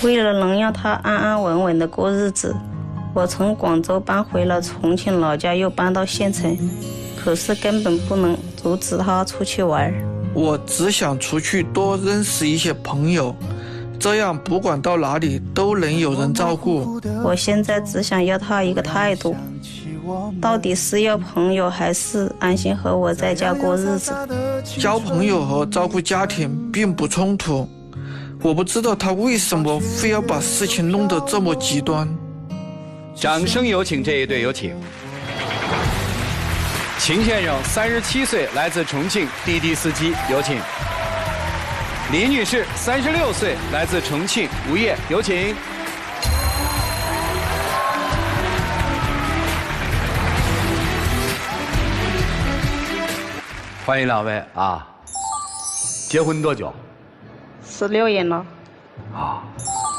为了能让他安安稳稳的过日子，我从广州搬回了重庆老家，又搬到县城，可是根本不能阻止他出去玩。我只想出去多认识一些朋友，这样不管到哪里都能有人照顾。我现在只想要他一个态度，到底是要朋友还是安心和我在家过日子？交朋友和照顾家庭并不冲突，我不知道他为什么非要把事情弄得这么极端。掌声有请这一对，有请。秦先生37岁，来自重庆，滴滴司机，有请。李女士36岁，来自重庆，无业，有请。欢迎两位啊！结婚多久16年了。啊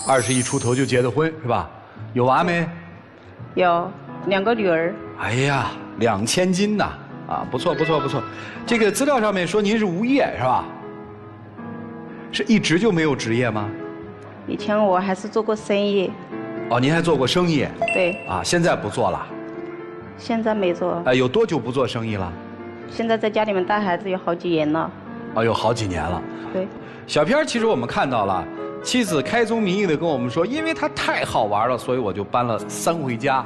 ？21出头就结的婚是吧？有娃没？有2个女儿。哎呀，2000斤呐！啊，不错不错不错。这个资料上面说您是无业是吧？是一直就没有职业吗？以前我还是做过生意。哦，您还做过生意？对。啊，现在不做了？现在没做。有多久不做生意了？现在在家里面带孩子有好几年了。哦，有好几年了。对。小片其实我们看到了，妻子开宗明义的跟我们说，因为他太好玩了，所以我就搬了3回家。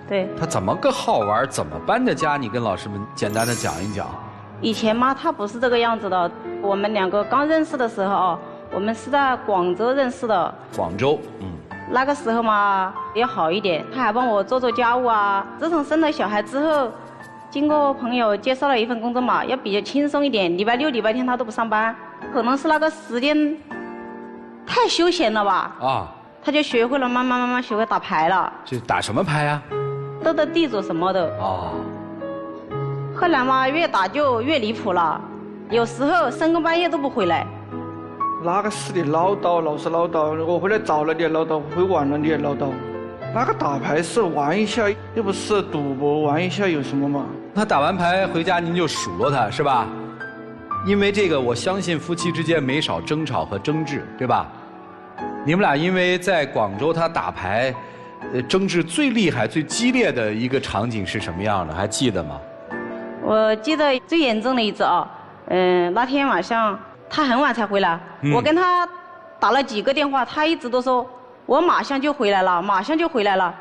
对。他怎么个好玩，怎么搬的家？你跟老师们简单的讲一讲。以前嘛，他不是这个样子的。我们2个刚认识的时候，我们是在广州认识的。广州，那个时候嘛，要好一点，他还帮我做家务啊。自从生了小孩之后，经过朋友介绍了一份工作嘛，要比较轻松一点。礼拜六、礼拜天他都不上班，可能是那个时间太休闲了吧。啊。他就学会了，慢慢学会打牌了。这打什么牌啊？斗地主什么的。哦。后来嘛，越打就越离谱了，有时候深更半夜都不回来。那个是的，唠叨，老是唠叨，我回来早了你也唠叨，回晚了你也唠叨。那个打牌是玩一下，又不是赌博，玩一下有什么嘛？那打完牌回家您就数落他是吧？因为这个，我相信夫妻之间没少争吵和争执，对吧？你们俩因为在广州他打牌，争执最厉害、最激烈的一个场景是什么样的？还记得吗？我记得最严重的一次啊，那天晚上他很晚才回来，我跟他打了几个电话，他一直都说我马上就回来了，马上就回来了。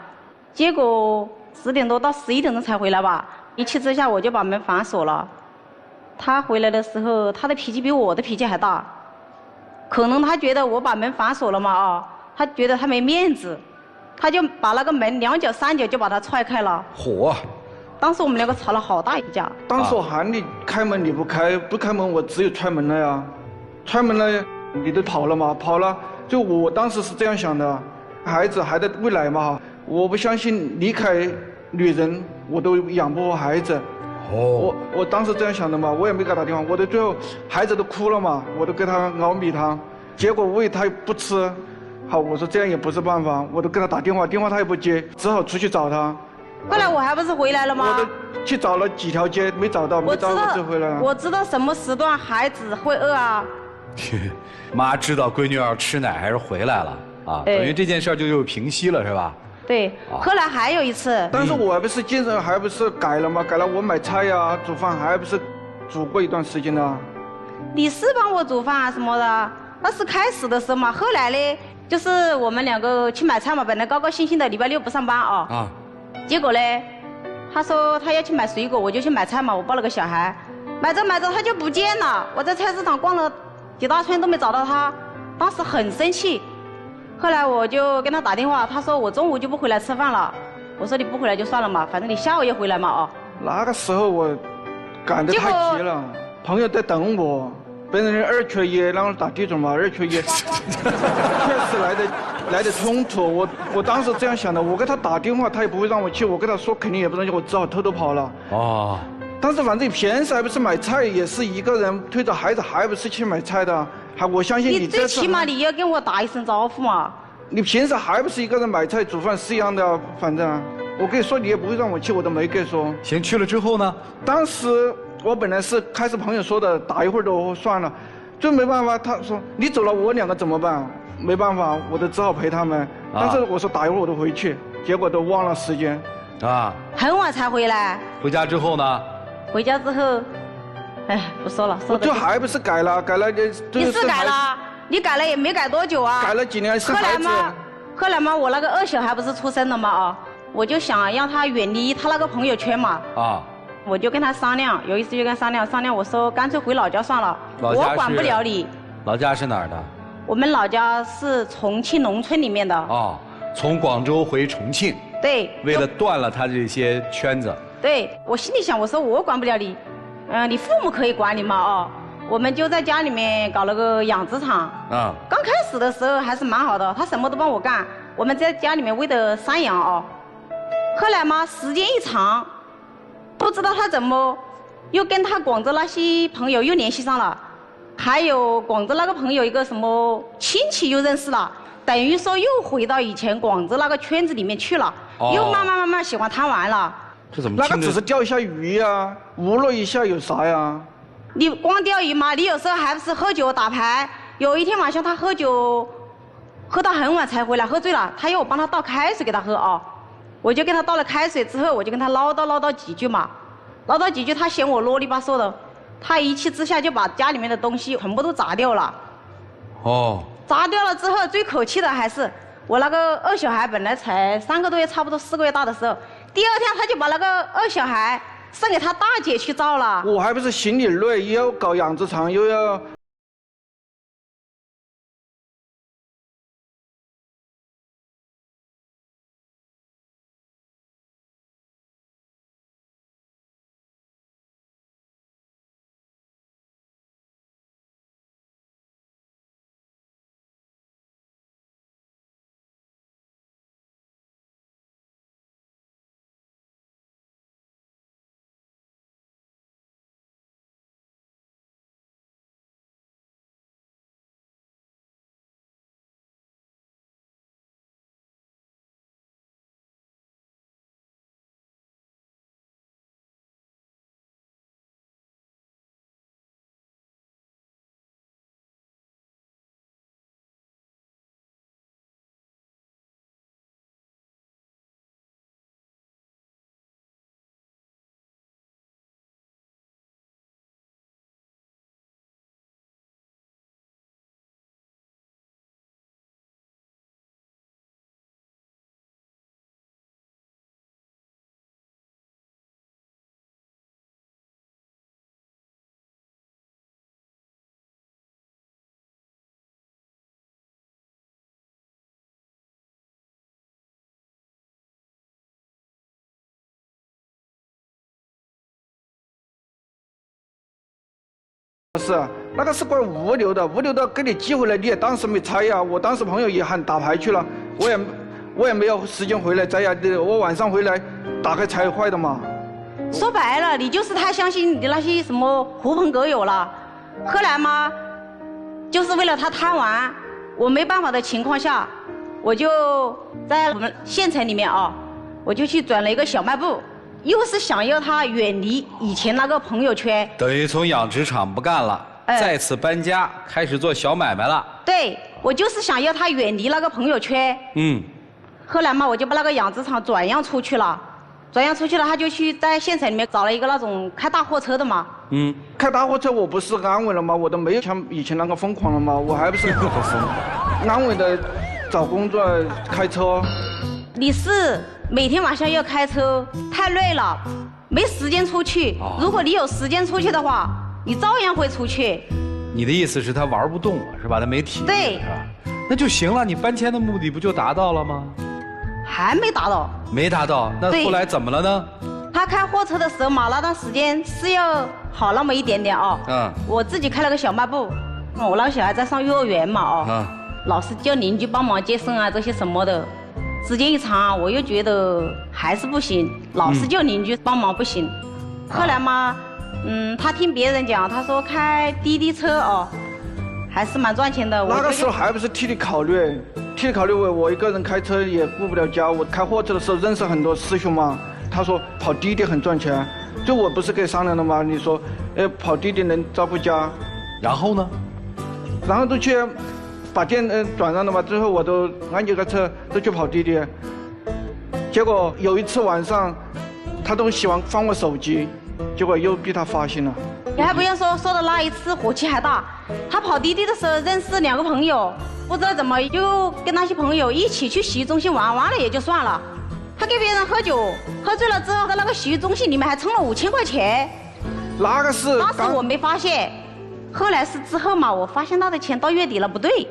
结果10点多到11点钟才回来吧，一气之下我就把门反锁了。他回来的时候，他的脾气比我的脾气还大，可能他觉得我把门反锁了嘛啊，他觉得他没面子，他就把那个门2脚3脚就把它踹开了。嚯！当时我们2个吵了好大一架。当时我喊你开门你不开，不开门我只有踹门了呀，踹门了你都跑了嘛，跑了就我当时是这样想的，孩子还在未来嘛，我不相信离开女人我都养不活孩子。哦。我当时这样想的嘛，我也没给他打电话，我到最后孩子都哭了嘛，我都给他熬米汤，结果喂他不吃，好我说这样也不是办法，我都给他打电话，电话他也不接，只好出去找他。后来我还不是回来了吗？我都去找了几条街没找到，没找到就回来了。我知道什么时段孩子会饿啊。妈知道闺女要吃奶还是回来了啊，等于这件事就平息了是吧？对。后来还有一次。但是我还不是健身，还不是改了吗？改了我买菜呀、煮饭还不是煮过一段时间的。你是帮我煮饭啊什么的，那是开始的时候嘛。后来呢，就是我们2个去买菜嘛，本来高高兴兴的，礼拜6不上班啊。啊。结果呢，他说他要去买水果，我就去买菜嘛。我抱了个小孩，买着买着他就不见了。我在菜市场逛了几大圈都没找到他，当时很生气。后来我就跟他打电话，他说我中午就不回来吃饭了。我说你不回来就算了嘛，反正你下午也回来嘛啊。那个时候我赶得太急了，朋友在等我，别人2缺1，然后打地主嘛，2缺1，确实来的冲突。我当时这样想的，我给他打电话他也不会让我去，我跟他说肯定也不能去，我只好偷偷跑了。哦。但是反正便宜还不是买菜，也是一个人推着孩子，还不是去买菜的。我相信你最起码你要跟我打一声招呼嘛。你平时还不是一个人买菜煮饭是一样的，反正我跟你说你也不会让我去，我都没跟你说。行，去了之后呢？当时我本来是开始朋友说的，打一会儿都算了，就没办法。他说你走了，我2个怎么办？没办法，我都只好陪他们。但是我说打一会儿我都回去，结果都忘了时间。啊，很晚才回来。回家之后呢？回家之后，哎，不说了，说我就还不是改了你是改了，你改了也没改多久啊。改了几年生孩子。后来嘛，我那个二小孩不是出生了嘛啊，我就想让他远离他那个朋友圈嘛。啊。我就跟他商量，有一次就跟他商量，我说干脆回老家算了，我管不了你。老家是哪儿的？我们老家是重庆农村里面的。哦，从广州回重庆。对。为了断了他这些圈子。对，我心里想，我说我管不了你，你父母可以管你嘛哦。我们就在家里面搞了个养殖场。啊。刚开始的时候还是蛮好的，他什么都帮我干，我们在家里面喂的山羊哦。后来嘛，时间一长。不知道他怎么又跟他广州那些朋友又联系上了，还有广州那个朋友一个什么亲戚又认识了，等于说又回到以前广州那个圈子里面去了，又慢慢喜欢贪玩了。这怎么？那个只是钓一下鱼呀，娱乐一下有啥呀？你光钓鱼嘛，你有时候还是喝酒打牌。有一天晚上他喝酒，喝到很晚才回来，喝醉了，他要我帮他倒开水给他喝哦。我就给他倒了开水之后，我就跟他唠叨几句嘛，唠叨几句，他嫌我啰里吧嗦的，他一气之下就把家里面的东西全部都砸掉了。哦。砸掉了之后，最可气的还是我那个二小孩，本来才3个多月，差不多4个月大的时候，第二天他就把那个二小孩送给他大姐去照了。我还不是心里累，又要搞养殖场，又要。不是，那个是怪物流的，物流的给你寄回来，你也当时没拆呀。我当时朋友也喊打牌去了，我也没有时间回来摘呀。我晚上回来打开拆坏的嘛。说白了，你就是太相信你的那些什么狐朋狗友了。后来嘛，就是为了他贪玩，我没办法的情况下，我就在我们县城里面啊，我就去转了一个小卖部。又是想要他远离以前那个朋友圈，等于从养殖场不干了，再次搬家，开始做小买卖了。对，我就是想要他远离那个朋友圈。嗯。后来嘛，我就把那个养殖场转让出去了，他就去在县城里面找了一个那种开大货车的嘛。嗯。开大货车我不是安稳了吗？我都没有像以前那个疯狂了吗？我还不是安稳的找工作开车。你是每天晚上要开车，太累了，没时间出去。如果你有时间出去的话，你照样会出去。你的意思是他玩不动了，是吧？他没体力，对，是吧？那就行了，你搬迁的目的不就达到了吗？还没达到。没达到，那后来怎么了呢？他开货车的时候嘛，那段时间是要好那么一点点哦。嗯。我自己开了个小卖部，我那个小孩在上幼儿园嘛哦。嗯。老是叫邻居帮忙接生啊，这些什么的。时间一长，我又觉得还是不行，老是叫邻居帮忙不行。后来嘛，他听别人讲，他说开滴滴车哦，还是蛮赚钱的。那个时候还不是替你考虑，我一个人开车也顾不了家。我开货车的时候认识很多师兄嘛，他说跑滴滴很赚钱，就我不是跟商量了吗？你说，跑滴滴能照顾家，然后呢？然后就去把店转让了嘛，之后我都安几个车都去跑滴滴。结果有一次晚上，他都喜欢翻我手机，结果又被他发现了。你还不用说，说的那一次火气还大。他跑滴滴的时候认识2个朋友，不知道怎么又跟那些朋友一起去洗浴中心玩，完了也就算了。他给别人喝酒，喝醉了之后在那个洗浴中心里面还充了5000块钱。那个是当时我没发现，后来是之后嘛，我发现他的钱到月底了不对，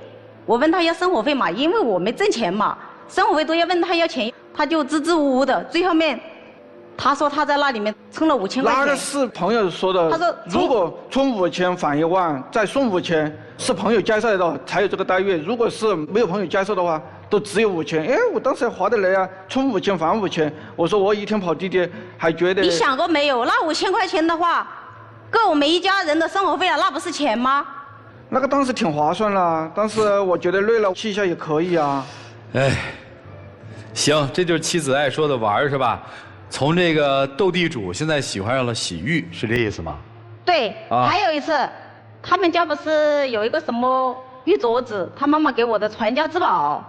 我问他要生活费嘛，因为我没挣钱嘛，生活费都要问他要钱，他就支支吾吾的，最后面。他说他在那里面充了5000块钱。那个是朋友说的。他说如果充5000返1万，再送5000，是朋友介绍的才有这个待遇。如果是没有朋友介绍的话，都只有5000。哎，我当时划得来啊，充5000返5000。我说我一天跑滴滴还觉得。你想过没有？那5000块钱的话，够我们一家人的生活费了，那不是钱吗？那个当时挺划算了，当时我觉得累了去一下也可以啊。哎，行，这就是妻子爱说的玩是吧？从这个斗地主，现在喜欢上了洗浴，是这意思吗？对，啊还有一次，他们家不是有一个什么玉镯子，他妈妈给我的传家之宝，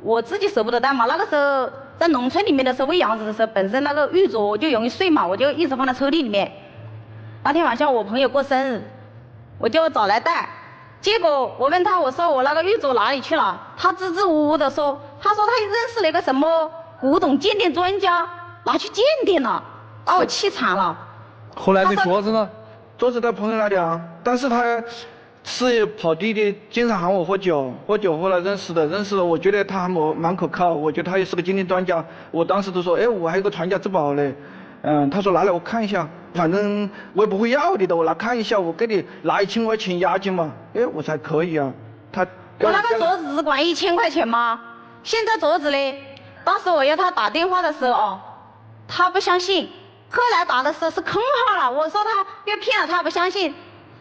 我自己舍不得戴嘛。那个时候在农村里面的时候喂羊子的时候，本身那个玉镯就容易碎嘛，我就一直放在抽屉里面。那天晚上我朋友过生日，我就找来戴，结果我问他，我说我那个玉镯哪里去了？他支支吾吾的说，他说他认识了一个什么古董鉴定专家。拿去鉴定了，把我气惨了。后来那镯子呢？镯子在朋友那里啊，但是他是跑滴滴，经常喊我喝酒，后来认识的，我觉得他还蛮可靠，我觉得他也是个鉴定专家。我当时都说，哎，我还有个传家之宝嘞。他说拿来我看一下，反正我也不会要你的，我来看一下，我给你拿1000块钱押金嘛。哎，我才可以啊。我那个镯子只管1000块钱吗？现在镯子呢？当时我要他打电话的时候哦。他不相信，后来打的时候是空号了。我说他又骗了，他不相信。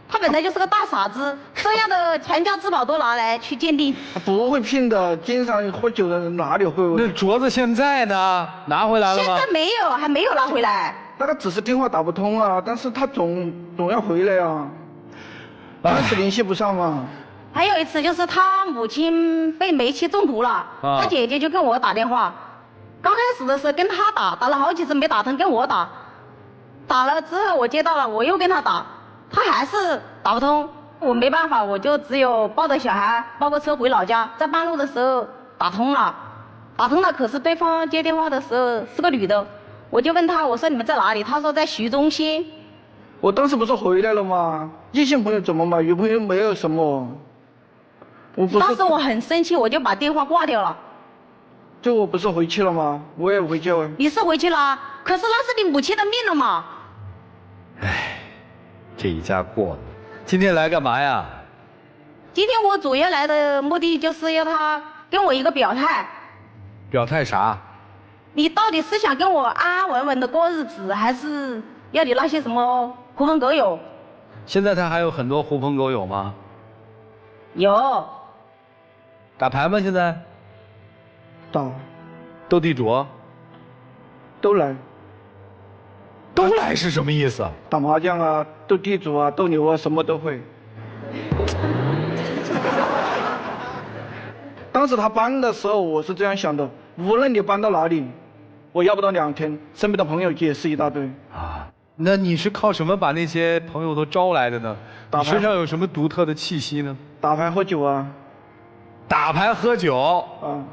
他本来就是个大傻子，这样的传家之宝都拿来去鉴定。他不会骗的，经常喝酒的人哪里会？那镯子现在呢？拿回来了吗？现在没有，还没有拿回来。那个只是电话打不通啊，但是他总要回来啊，但是联系不上啊。还有一次就是他母亲被煤气中毒了，他姐姐就跟我打电话。刚开始的时候跟他打了好几次没打通，跟我打了之后我接到了，我又跟他打，他还是打不通。我没办法，我就只有抱着小孩包个车回老家，在半路的时候打通了，可是对方接电话的时候是个女的，我就问他，我说你们在哪里？他说在洗浴中心。我当时不是回来了吗？异性朋友怎么嘛？女朋友没有什么。当时我很生气，我就把电话挂掉了。就我不是回去了吗？我也回去了。你是回去了，可是那是你母亲的命了嘛。唉，这一家过的。今天来干嘛呀？今天我主要来的目的就是要他跟我一个表态。表态啥？你到底是想跟我安安稳稳的过日子，还是要你那些什么狐朋狗友？现在他还有很多狐朋狗友吗？有。打牌吗？现在？打。斗地主？都来。都来是什么意思？打麻将啊，斗地主啊，斗牛啊，什么都会。当时他搬的时候，我是这样想的：无论你搬到哪里，我要不到2天，身边的朋友也是一大堆。啊，那你是靠什么把那些朋友都招来的呢？打牌。你身上有什么独特的气息呢？打牌喝酒啊。打牌喝酒。啊。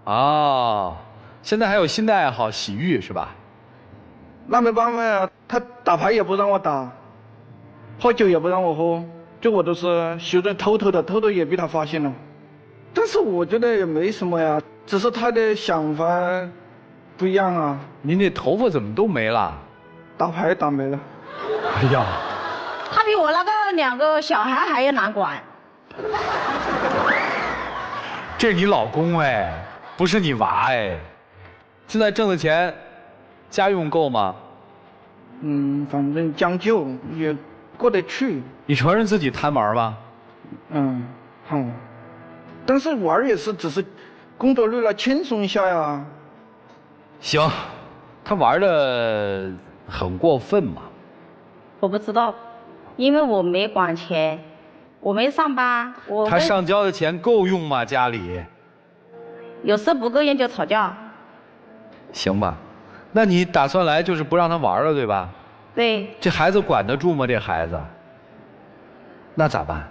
哦，现在还有新的爱好，洗浴是吧？那没办法呀，他打牌也不让我打，喝酒也不让我喝，就我都是学着偷偷也被他发现了。但是我觉得也没什么呀，只是他的想法不一样啊。您这头发怎么都没了？打牌打没了。哎呀，他比我那个2个小孩还要难管。这是你老公哎，不是你娃哎。现在挣的钱，家用够吗？反正将就，也过得去。你承认自己贪玩吗？好。但是玩也是只是工作累了轻松一下呀。行，他玩的很过分嘛。我不知道，因为我没管钱。我没上班，他上交的钱够用吗？家里有时不够用就吵架。行吧，那你打算来就是不让他玩了，对吧？对。这孩子管得住吗？这孩子，那咋办？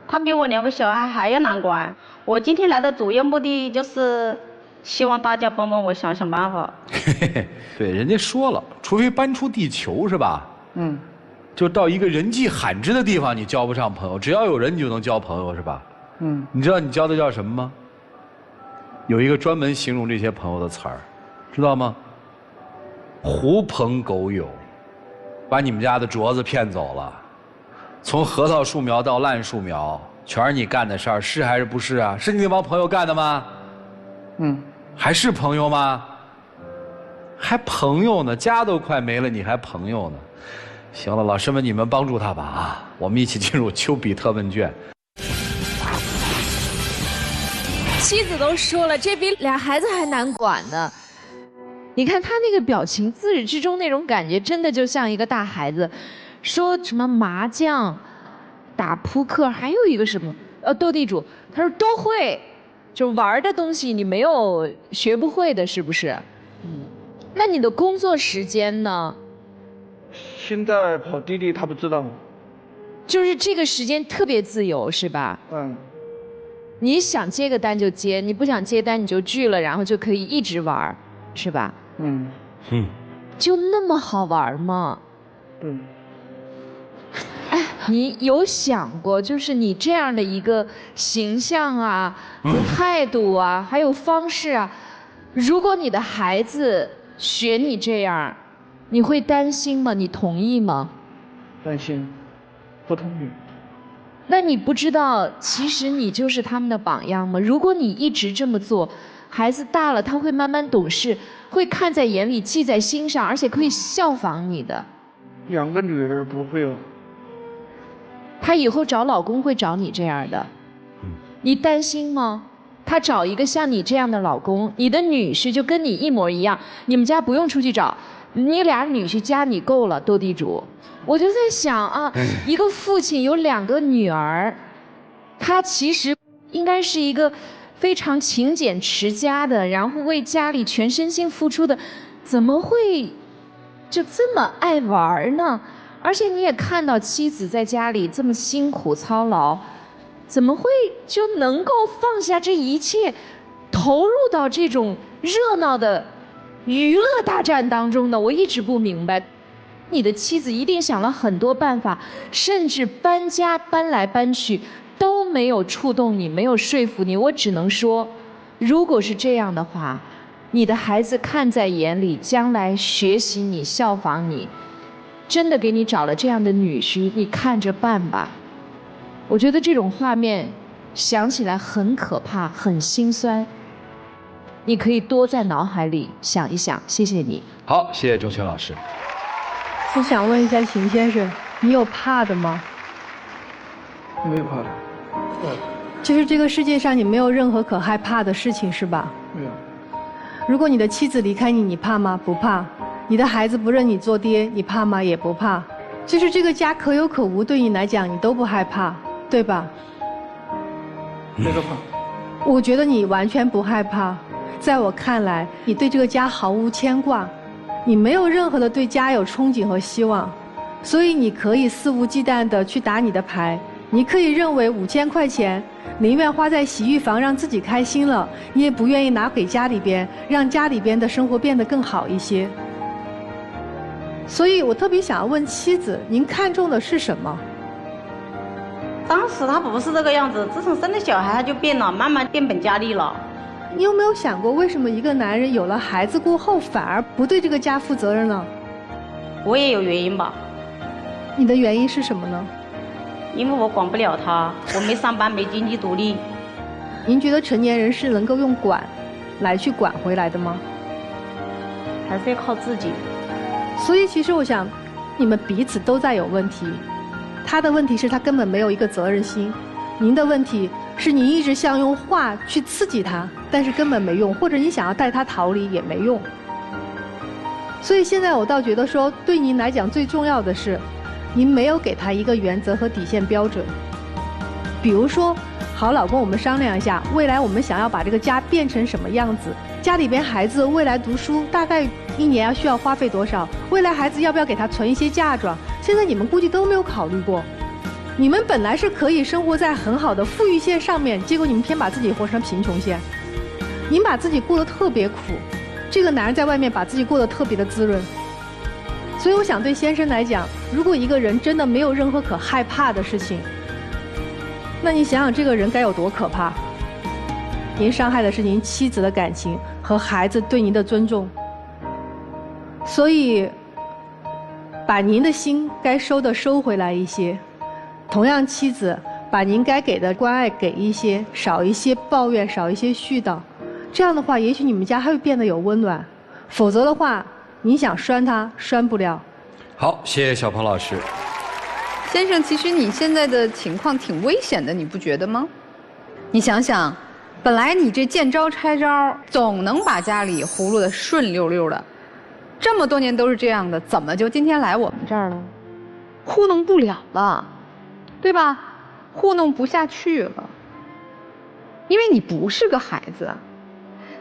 他比我2个小孩还要难管。我今天来的主要目的就是希望大家帮帮我想想办法。对，人家说了，除非搬出地球，是吧？就到一个人迹罕至的地方，你交不上朋友。只要有人，你就能交朋友，是吧？你知道你交的叫什么吗？有一个专门形容这些朋友的词儿，知道吗？狐朋狗友，把你们家的镯子骗走了。从核桃树苗到烂树苗，全是你干的事儿，是还是不是啊？是你那帮朋友干的吗？还是朋友吗？还朋友呢，家都快没了，你还朋友呢？行了，老师们，你们帮助他吧啊！我们一起进入丘比特问卷。妻子都说了，这比俩孩子还难管呢。你看他那个表情，自始至终那种感觉，真的就像一个大孩子。说什么麻将、打扑克，还有一个什么斗地主，他说都会，就玩的东西你没有学不会的，是不是？那你的工作时间呢？现在跑滴滴他不知道。就是这个时间特别自由，是吧？你想接个单就接，你不想接单你就拒了，然后就可以一直玩，是吧？就那么好玩吗？哎，你有想过，就是你这样的一个形象啊、态度啊，还有方式啊，如果你的孩子学你这样，你会担心吗？你同意吗？担心，不同意。那你不知道，其实你就是他们的榜样吗？如果你一直这么做，孩子大了他会慢慢懂事，会看在眼里，记在心上，而且可以效仿你的。2个女儿不会哦。她以后找老公会找你这样的，你担心吗？她找一个像你这样的老公，你的女婿就跟你一模一样，你们家不用出去找，你俩女婿加你够了，斗地主。我就在想啊，一个父亲有2个女儿，他其实应该是一个非常勤俭持家的，然后为家里全身心付出的，怎么会就这么爱玩呢？而且你也看到妻子在家里这么辛苦操劳，怎么会就能够放下这一切，投入到这种热闹的娱乐大战当中呢？我一直不明白。你的妻子一定想了很多办法，甚至搬家搬来搬去都没有触动你，没有说服你。我只能说，如果是这样的话，你的孩子看在眼里，将来学习你，效仿你，真的给你找了这样的女婿，你看着办吧。我觉得这种画面想起来很可怕，很心酸。你可以多在脑海里想一想。谢谢你。好，谢谢周全老师。我想问一下秦先生，你有怕的吗？没有怕的。就是这个世界上你没有任何可害怕的事情，是吧？没有。如果你的妻子离开你，你怕吗？不怕。你的孩子不认你做爹，你怕吗？也不怕。就是这个家可有可无，对你来讲你都不害怕，对吧？没个怕。我觉得你完全不害怕。在我看来，你对这个家毫无牵挂。你没有任何的对家有憧憬和希望，所以你可以肆无忌惮地去打你的牌。你可以认为5000块钱宁愿花在洗浴房让自己开心了，你也不愿意拿给家里边，让家里边的生活变得更好一些。所以我特别想要问妻子，您看重的是什么？当时他不是这个样子，自从生了小孩他就变了，慢慢变本加厉了。你有没有想过，为什么一个男人有了孩子过后反而不对这个家负责任呢？我也有原因吧。你的原因是什么呢？因为我管不了他，我没上班，没经济独立。您觉得成年人是能够用管来去管回来的吗？还是要靠自己。所以其实我想，你们彼此都在有问题。他的问题是他根本没有一个责任心，您的问题是你一直想用话去刺激他，但是根本没用，或者你想要带他逃离也没用。所以现在我倒觉得说，对您来讲最重要的是，您没有给他一个原则和底线标准。比如说，好老公，我们商量一下，未来我们想要把这个家变成什么样子？家里边孩子未来读书大概1年需要花费多少？未来孩子要不要给他存一些嫁妆？现在你们估计都没有考虑过。你们本来是可以生活在很好的富裕线上面，结果你们偏把自己活成贫穷线，你们把自己过得特别苦。这个男人在外面把自己过得特别的滋润。所以我想对先生来讲，如果一个人真的没有任何可害怕的事情，那你想想这个人该有多可怕。您伤害的是您妻子的感情和孩子对您的尊重。所以把您的心该收的收回来一些，同样妻子把您该给的关爱给一些，少一些抱怨，少一些絮叨。这样的话也许你们家还会变得有温暖，否则的话你想拴他拴不了。好，谢谢小鹏老师。先生，其实你现在的情况挺危险的，你不觉得吗？你想想，本来你这见招拆招，总能把家里糊弄得顺溜溜的，这么多年都是这样的，怎么就今天来我们这儿了？糊弄不了了，对吧？糊弄不下去了，因为你不是个孩子，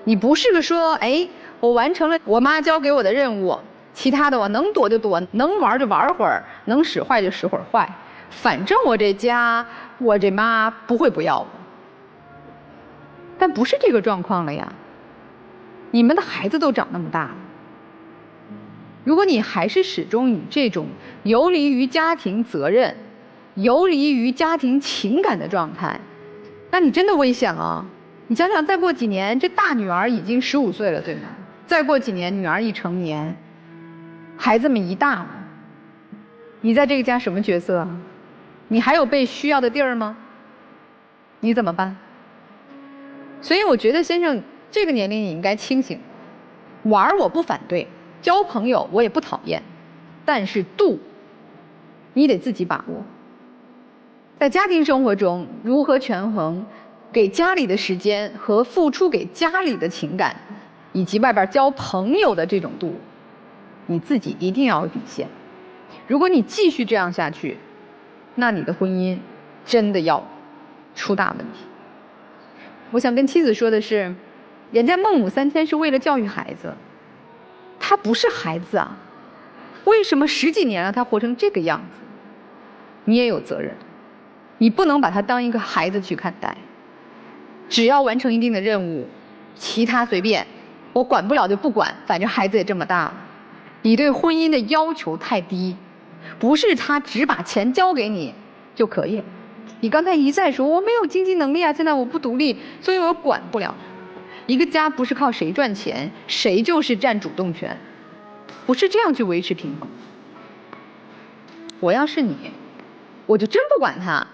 你不是个说，哎，我完成了我妈交给我的任务，其他的我能躲就躲，能玩就玩会儿，能使坏就使会儿坏，反正我这家我这妈不会不要我。但不是这个状况了呀，你们的孩子都长那么大了，如果你还是始终以这种游离于家庭责任、游离于家庭情感的状态，那你真的危险了。你想想，再过几年，这大女儿已经15岁了，对吗？再过几年，女儿一成年，孩子们一大了，你在这个家什么角色啊？你还有被需要的地儿吗？你怎么办？所以我觉得先生这个年龄你应该清醒，玩我不反对，交朋友我也不讨厌，但是度你得自己把握。在家庭生活中如何权衡给家里的时间和付出给家里的情感，以及外边交朋友的这种度，你自己一定要有底线。如果你继续这样下去，那你的婚姻真的要出大问题。我想跟妻子说的是，人家孟母三迁是为了教育孩子，他不是孩子啊，为什么10几年了他活成这个样子？你也有责任，你不能把他当一个孩子去看待。只要完成一定的任务，其他随便，我管不了就不管，反正孩子也这么大了。你对婚姻的要求太低，不是他只把钱交给你就可以了。你刚才一再说我没有经济能力啊，现在我不独立，所以我管不了。一个家不是靠谁赚钱谁就是占主动权，不是这样去维持平衡。我要是你，我就真不管他，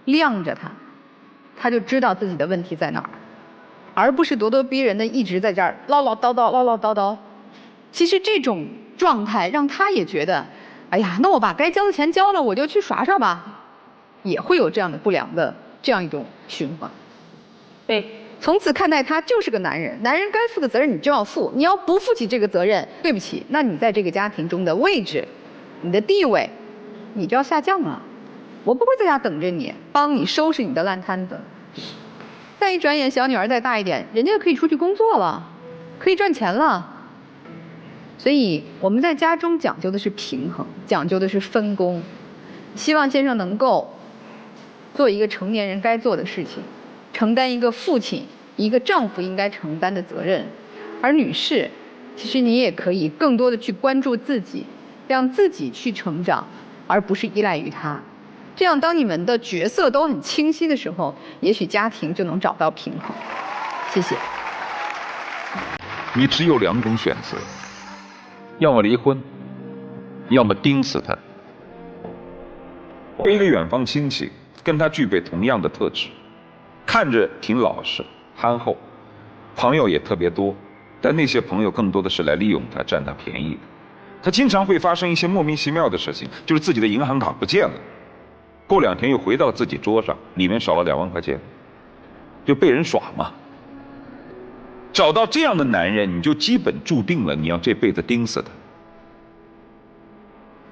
晾着他，他就知道自己的问题在哪儿，而不是咄咄逼人的一直在这儿唠唠叨叨唠唠叨叨。其实这种状态让他也觉得，哎呀，那我把该交的钱交了，我就去耍耍吧，也会有这样的不良的这样一种循环。对，从此看待他就是个男人，男人该负的责任你就要负，你要不负起这个责任，对不起，那你在这个家庭中的位置，你的地位，你就要下降了。我不会在家等着你，帮你收拾你的烂摊子。再一转眼，小女儿再大一点，人家可以出去工作了，可以赚钱了。所以我们在家中讲究的是平衡，讲究的是分工。希望先生能够做一个成年人该做的事情，承担一个父亲、一个丈夫应该承担的责任。而女士，其实你也可以更多的去关注自己，让自己去成长，而不是依赖于他。这样，当你们的角色都很清晰的时候，也许家庭就能找到平衡。谢谢。你只有2种选择，要么离婚，要么盯死他。一个远方亲戚跟他具备同样的特质，看着挺老实憨厚，朋友也特别多，但那些朋友更多的是来利用他占他便宜的。他经常会发生一些莫名其妙的事情，就是自己的银行卡不见了，过2天又回到自己桌上，里面少了2万块钱，就被人耍嘛。找到这样的男人，你就基本注定了你要这辈子盯死他。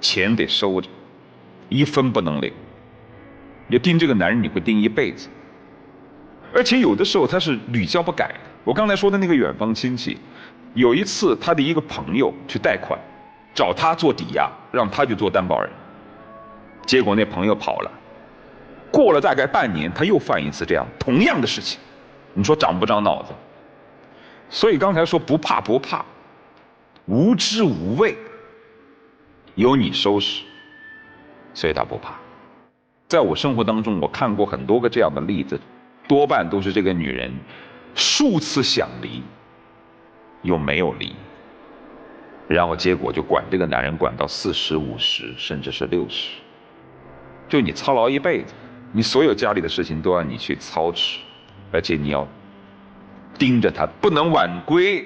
钱得收着，1分不能领。你盯这个男人，你会盯一辈子。而且有的时候他是屡教不改的。我刚才说的那个远方亲戚，有一次他的一个朋友去贷款，找他做抵押，让他去做担保人，结果那朋友跑了。过了大概半年，他又犯一次这样同样的事情，你说长不长脑子？所以刚才说不怕不怕，无知无畏，有你收拾，所以他不怕。在我生活当中，我看过很多个这样的例子，多半都是这个女人数次想离，又没有离，然后结果就管这个男人管到40、50，甚至是60，就你操劳一辈子，你所有家里的事情都要你去操持，而且你要盯着他，不能晚归，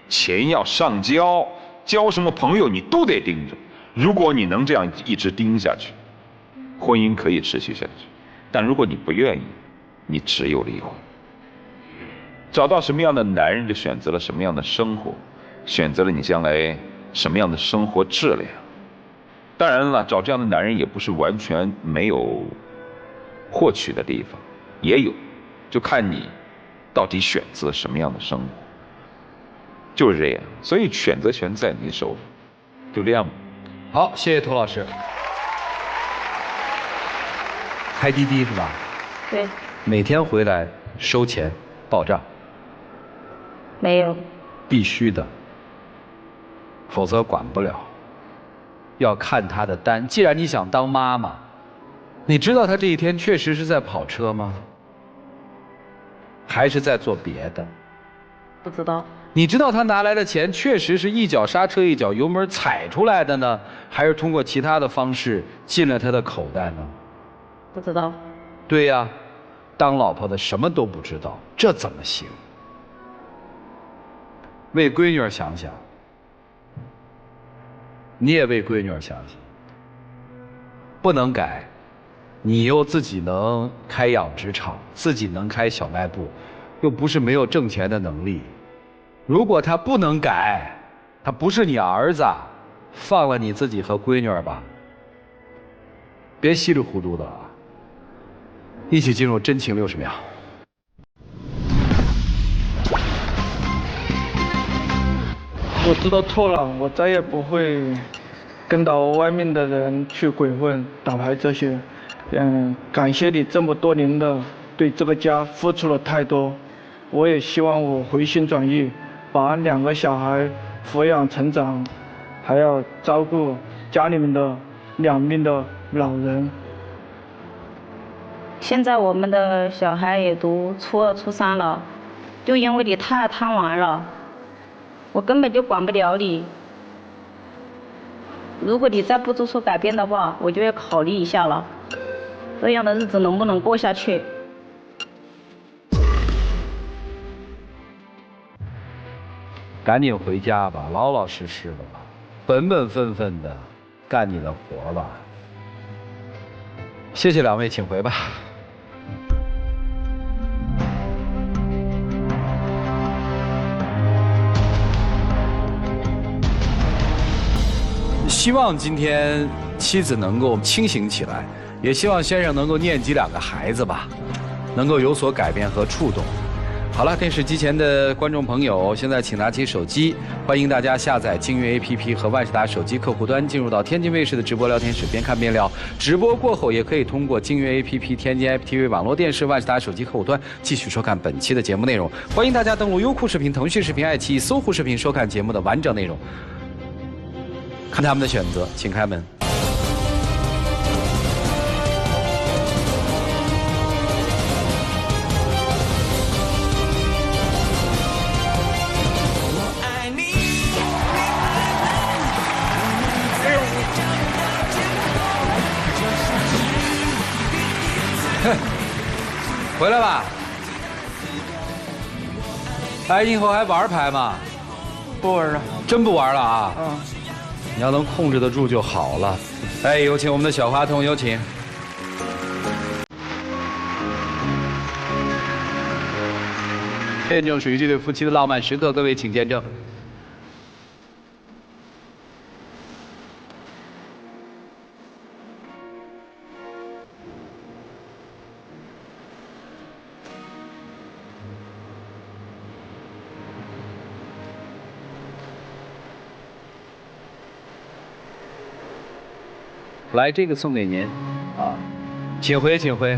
钱要上交，交什么朋友你都得盯着。如果你能这样一直盯下去，婚姻可以持续下去。但如果你不愿意，你只有离婚。找到什么样的男人，就选择了什么样的生活，选择了你将来什么样的生活质量。当然了，找这样的男人也不是完全没有获取的地方，也有，就看你到底选择什么样的生活，就是这样。所以选择权在你手里，就这样吧。好，谢谢涂老师。开滴滴是吧？对。每天回来收钱报账。没有。必须的，否则管不了。要看他的单。既然你想当妈妈，你知道他这一天确实是在跑车吗？还是在做别的？不知道。你知道他拿来的钱确实是一脚刹车一脚油门踩出来的呢，还是通过其他的方式进了他的口袋呢？不知道。对呀，当老婆的什么都不知道，这怎么行？为闺女想想，你也为闺女想想。不能改，你又自己能开养殖场，自己能开小卖部，又不是没有挣钱的能力。如果他不能改，他不是你儿子，放了你自己和闺女吧，别稀里糊涂的啊！一起进入真情60秒。我知道错了，我再也不会跟到外面的人去鬼混、打牌这些。感谢你这么多年的对这个家付出了太多，我也希望我回心转意，把2个小孩抚养成长，还要照顾家里面的2名的老人。现在我们的小孩也读初2、初3了，就因为你太贪玩了，我根本就管不了你。如果你再不做出改变的话，我就要考虑一下了，这样的日子能不能过下去？赶紧回家吧，老老实实的吧，本本分分的干你的活吧。谢谢2位，请回吧。希望今天妻子能够清醒起来，也希望先生能够念及2个孩子吧，能够有所改变和触动。好了，电视机前的观众朋友，现在请拿起手机，欢迎大家下载京悦 APP 和万事达手机客户端，进入到天津卫视的直播聊天室，边看边聊。直播过后，也可以通过京悦 APP、天津 IPTV 网络电视、万事达手机客户端继续收看本期的节目内容。欢迎大家登录优酷视频、腾讯视频、爱奇艺、搜狐视频收看节目的完整内容。看他们的选择，请开门。回来吧。哎，以后还玩牌吗？不玩了。真不玩了啊？嗯。你要能控制得住就好了。哎，有请我们的小话筒，有请。见证属于这对夫妻的浪漫时刻，各位请见证。来，这个送给您，啊，请回，请回。